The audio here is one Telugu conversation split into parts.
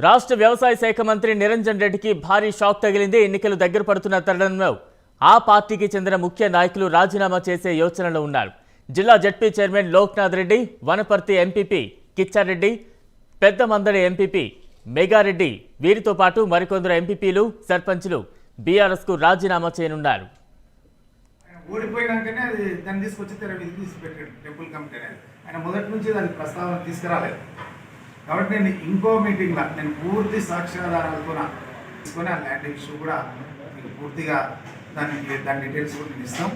రాష్ట్ర వ్యవసాయ శాఖ మంత్రి నిరంజన్ రెడ్డికి భారీ షాక్ తగిలింది. ఎన్నికలు దగ్గర పడుతున్న తరుణంలో ఆ పార్టీకి చెందిన ముఖ్య నాయకులు రాజీనామా చేసే యోచనలో ఉన్నారు. జిల్లా ZP chairman Loknath Reddy, Wanaparthy MPP Kichareddy, Peddamandadi MPP Meghareddy, వీరితో పాటు మరికొందరు ఎంపీపీలు, సర్పంచ్లు బీఆర్ఎస్ కు రాజీనామా చేయనున్నారు. ఓడిపోయినాకనే అది దాన్ని తీసుకొచ్చి తెర మీద తీసిపెట్టాడు టెంపుల్ కమిటీ అనేది. ఆయన మొదటి నుంచి దాని ప్రస్తావన తీసుకురాలేదు. కాబట్టి నేను ఇంకో మీటింగ్లో నేను పూర్తి సాక్ష్యాధారాలతో తీసుకొని ఆ ల్యాండ్ ఇష్యూ కూడా మీకు పూర్తిగా దాని డీటెయిల్స్ కూడా నేను ఇస్తాం.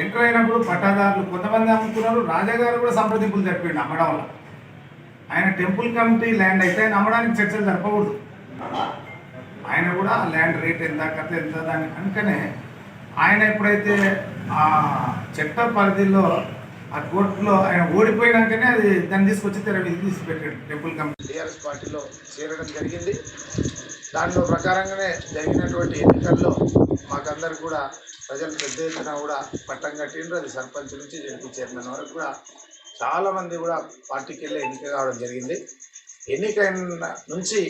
ఎంటర్ అయినప్పుడు పట్టాదారులు కొంతమంది అమ్ముకున్నారు. రాజాగారు కూడా సంప్రదింపులు జరిపిండు అమ్మడం వల్ల. ఆయన టెంపుల్ కమిటీ ల్యాండ్ అయితే ఆయన అమ్మడానికి చర్చలు జరపకూడదు. ఆయన కూడా ఆ ల్యాండ్ రేట్ ఎంత కథ ఎంత దాని అందుకనే ఆయన ఎప్పుడైతే ఆ చట్ట పరిధిలో ఆ కోర్టులో ఆయన ఓడిపోయినాకనే అది దాన్ని తీసుకొచ్చి తెర మీద తీసిపెట్టాడు టెంపుల్ కమిటీ. టీఆర్ఎస్ పార్టీలో చేరడం జరిగింది. దానిలో ప్రకారంగానే జరిగినటువంటి ఎన్నికల్లో మాకందరికి కూడా ప్రజలు పెద్ద ఎత్తున కూడా పట్టం కట్టిండ్రు. అది సర్పంచ్ నుంచి జడ్పీ చైర్మన్ వరకు కూడా చాలామంది కూడా పార్టీకి వెళ్ళి ఎన్నిక కావడం జరిగింది. ఎన్నికైన నుంచి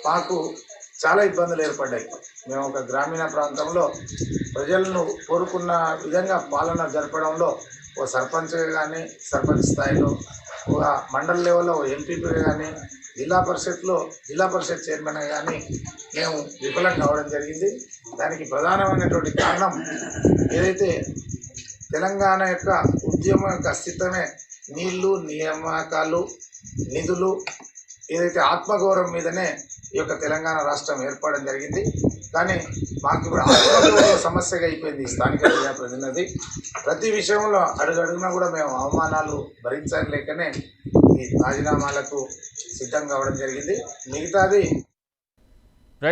మాకు చాలా ఇబ్బందులు ఏర్పడ్డాయి. మేము ఒక గ్రామీణ ప్రాంతంలో ప్రజలను కోరుకున్న విధంగా పాలన జరపడంలో ఓ సర్పంచ్గా కానీ, సర్పంచ్ స్థాయిలో ఒక మండల లెవెల్లో ఎంపీపీగా కానీ, జిల్లా పరిషత్ చైర్మన్గా కానీ మేము విఫలం కావడం జరిగింది. దానికి ప్రధానమైనటువంటి కారణం ఏదైతే తెలంగాణ యొక్క ఉద్యమం యొక్క అస్తిత్వమే నీళ్లు, నియామకాలు, నిధులు, ఏదైతే ఆత్మగౌరవం మీదనే ఈ యొక్క తెలంగాణ రాష్ట్రం ఏర్పడడం జరిగింది. కానీ మాకు ఇప్పుడు ఆత్మగౌరవ సమస్యగా అయిపోయింది. స్థానిక ప్రజాప్రతినిధి ప్రతి విషయంలో అడుగడుగునా కూడా మేము అవమానాలు భరించలేకనే ఈ రాజీనామాలకు సిద్ధం కావడం జరిగింది. మిగతాది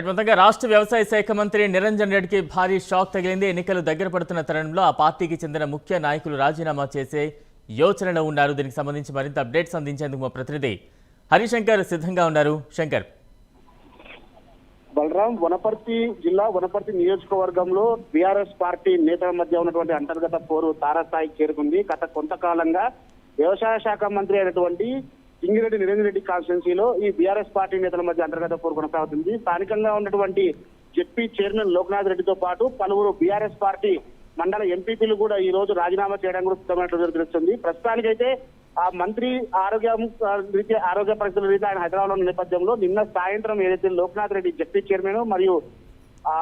మొత్తంగా రాష్ట్ర వ్యవసాయ శాఖ మంత్రి నిరంజన్ రెడ్డికి భారీ షాక్ తగిలింది. ఎన్నికలు దగ్గర పడుతున్న తరుణంలో ఆ పార్టీకి చెందిన ముఖ్య నాయకులు రాజీనామా చేసే యోచనలో ఉన్నారు. దీనికి సంబంధించి మరింత అప్డేట్స్ అందించేందుకు మా ప్రతినిధి హరిశంకర్ సిద్ధంగా ఉన్నారు. శంకర్. బలరాం, వనపర్తి జిల్లా వనపర్తి నియోజకవర్గంలో బీఆర్ఎస్ పార్టీ నేతల మధ్య ఉన్నటువంటి అంతర్గత పోరు తారస్థాయికి చేరుకుంది. గత కొంతకాలంగా వ్యవసాయ శాఖ మంత్రి అయినటువంటి సింగిరెడ్డి నిరంజన్ రెడ్డి కాన్స్టిట్యున్సీలో ఈ బీఆర్ఎస్ పార్టీ నేతల మధ్య అంతర్గత పోరు కొనసాగుతుంది. స్థానికంగా ఉన్నటువంటి జడ్పీ చైర్మన్ లోక్నాథ్ రెడ్డితో పాటు పలువురు బీఆర్ఎస్ పార్టీ మండల ఎంపీపీలు కూడా ఈ రోజు రాజీనామా చేయడానికి కూడా సిద్ధమైనట్లు తెలుస్తుంది. ప్రస్తుతానికైతే ఆ మంత్రి ఆరోగ్య పరిస్థితుల రీత్యా ఆయన హైదరాబాద్ లో ఉన్న నేపథ్యంలో నిన్న సాయంత్రం ఏదైతే లోక్నాథ్ రెడ్డి జడ్పీ చైర్మన్ మరియు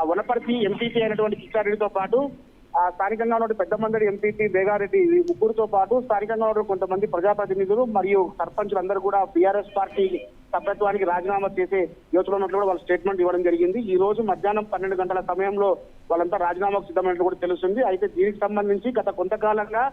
వనపర్తి ఎంపీపీ అయినటువంటి కిచ్చారెడ్డితో పాటు స్థానికంగా ఉన్న పెద్దమందడి ఎంపీపీ మేఘారెడ్డి ముగ్గురుతో పాటు స్థానికంగా ఉన్న కొంతమంది ప్రజాప్రతినిధులు మరియు సర్పంచులు అందరూ కూడా బీఆర్ఎస్ పార్టీ సభ్యత్వానికి రాజీనామా చేసే యోచనలో ఉన్నట్లు కూడా వాళ్ళ స్టేట్మెంట్ ఇవ్వడం జరిగింది. ఈ రోజు మధ్యాహ్నం 12 గంటల సమయంలో వాళ్ళంతా రాజీనామాకు సిద్ధమైనట్లు కూడా తెలుస్తుంది. అయితే దీనికి సంబంధించి గత కొంతకాలంగా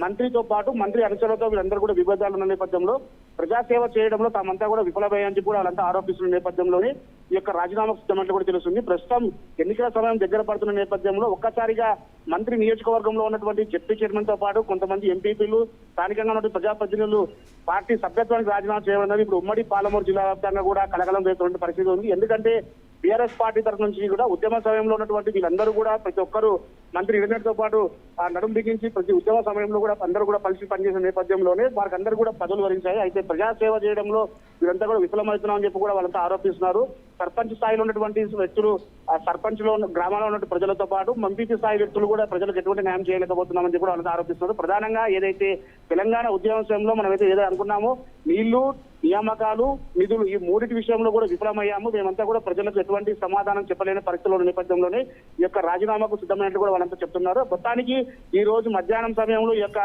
మంత్రితో పాటు మంత్రి అనుచరులతో వీళ్ళందరూ కూడా విభేదాలు ఉన్న నేపథ్యంలో ప్రజాసేవ చేయడంలో తామంతా కూడా విఫలమయ్యాయని కూడా వాళ్ళంతా ఆరోపిస్తున్న నేపథ్యంలోనే ఈ యొక్క రాజీనామాకు సిద్ధమైనట్లు కూడా తెలుస్తుంది. ప్రస్తుతం ఎన్నికల సమయం దగ్గర పడుతున్న నేపథ్యంలో ఒక్కసారిగా మంత్రి నియోజకవర్గంలో ఉన్నటువంటి జడ్పీ చైర్మన్ తో పాటు కొంతమంది ఎంపీపీలు, స్థానికంగా ఉన్నటువంటి ప్రజాప్రతినిధులు పార్టీ సభ్యత్వానికి రాజీనామా చేయడం ఇప్పుడు ఉమ్మడి పాలమూరు జిల్లా వ్యాప్తంగా కూడా కలకలం రేస్తున్న పరిస్థితి ఉంది. ఎందుకంటే బీఆర్ఎస్ పార్టీ తరఫు నుంచి కూడా ఉద్యమ సమయంలో ఉన్నటువంటి వీళ్ళందరూ కూడా ప్రతి ఒక్కరు మంత్రి నిరంజన్ తో పాటు నడుం బిగించి ప్రతి ఉద్యమ సమయంలో కూడా అందరూ కూడా కలిసి పనిచేసిన నేపథ్యంలోనే వారికి అందరూ కూడా పదవులు వరించాయి. అయితే ప్రజాసేవ చేయడంలో వీళ్ళంతా కూడా విఫలమవుతున్నామని చెప్పి కూడా వాళ్ళంతా ఆరోపిస్తున్నారు. సర్పంచ్ స్థాయిలో ఉన్నటువంటి వ్యక్తులు, సర్పంచ్ లో గ్రామాల్లో ఉన్న ప్రజలతో పాటు ఎంపీపీ స్థాయి వ్యక్తులు కూడా ప్రజలకు ఎటువంటి న్యాయం చేయలేకపోతున్నామని చెప్పి కూడా వాళ్ళంతా ఆరోపిస్తున్నారు. ప్రధానంగా ఏదైతే తెలంగాణ ఉద్యమ విషయంలో మనం అయితే ఏదో అనుకున్నామో నీళ్లు, నియామకాలు, నిధులు ఈ మూడింటి విషయంలో కూడా విఫలమయ్యాము. మేమంతా కూడా ప్రజలకు ఎటువంటి సమాధానం చెప్పలేని పరిస్థితుల్లో నేపథ్యంలోనే ఈ యొక్క రాజీనామాకు సిద్ధమైనట్లు కూడా వాళ్ళంతా చెప్తున్నారు. మొత్తానికి ఈ రోజు మధ్యాహ్నం సమయంలో ఈ యొక్క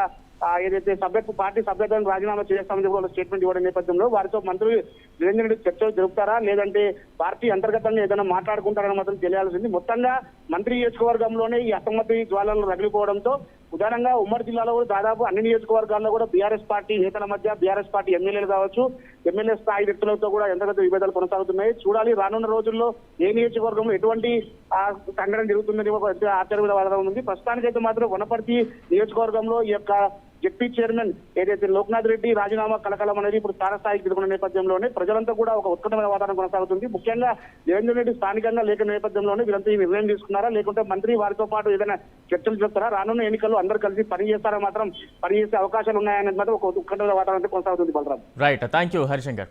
ఏదైతే పార్టీ సభ్యత్వానికి రాజీనామా చేస్తామని చెప్పి వాళ్ళ స్టేట్మెంట్ ఇవ్వడం నేపథ్యంలో వారితో మంత్రి నిరంజన్ రెడ్డి చర్చలు జరుపుతారా లేదంటే పార్టీ అంతర్గతంగా ఏదైనా మాట్లాడుకుంటారని మాత్రం తెలియాల్సింది. మొత్తంగా మంత్రి నియోజకవర్గంలోనే ఈ అసమ్మతి జ్వాలలు రగిలిపోవడంతో ఉదాహరణంగా ఉమ్మడి జిల్లాలో కూడా దాదాపు అన్ని నియోజకవర్గాల్లో కూడా బీఆర్ఎస్ పార్టీ నేతల మధ్య బీఆర్ఎస్ పార్టీ ఎమ్మెల్యేలు కావచ్చు, ఎమ్మెల్యే స్థాయి వ్యక్తులతో కూడా అంతర్గత విభేదాలు కొనసాగుతున్నాయి. చూడాలి రానున్న రోజుల్లో ఏ నియోజకవర్గంలో ఎటువంటి సంఘటన జరుగుతుందని ఆశ్చర్యవాదం ఉంది. ప్రస్తుతానికైతే మాత్రం వనపర్తి నియోజకవర్గంలో ఈ యొక్క జడ్పీ చైర్మన్ ఏదైతే లోక్నాథ్ రెడ్డి రాజీనామా కలకలం అనేది ఇప్పుడు తారస్థాయికి ఎదుర్కొన్న నేపథ్యంలోనే ప్రజలంతా కూడా ఒక ఉత్కంఠమైన వాతావరణం కొనసాగుతుంది. ముఖ్యంగా నిరంజన్ రెడ్డి స్థానికంగా లేక నేపథ్యంలోనే వీరంతా ఈ నిర్ణయం తీసుకున్నారా లేకుంటే మంత్రి వారితో పాటు ఏదైనా చర్చలు చెప్తారా, రానున్న ఎన్నికల్లో అందరూ కలిసి పనిచేస్తారా, మాత్రం పనిచేసే అవకాశాలు ఉన్నాయనేది మాత్రం ఒక ఉత్కంఠమైన వాతావరణం కొనసాగుతుంది. Balaram. Right, thank you Harishankar.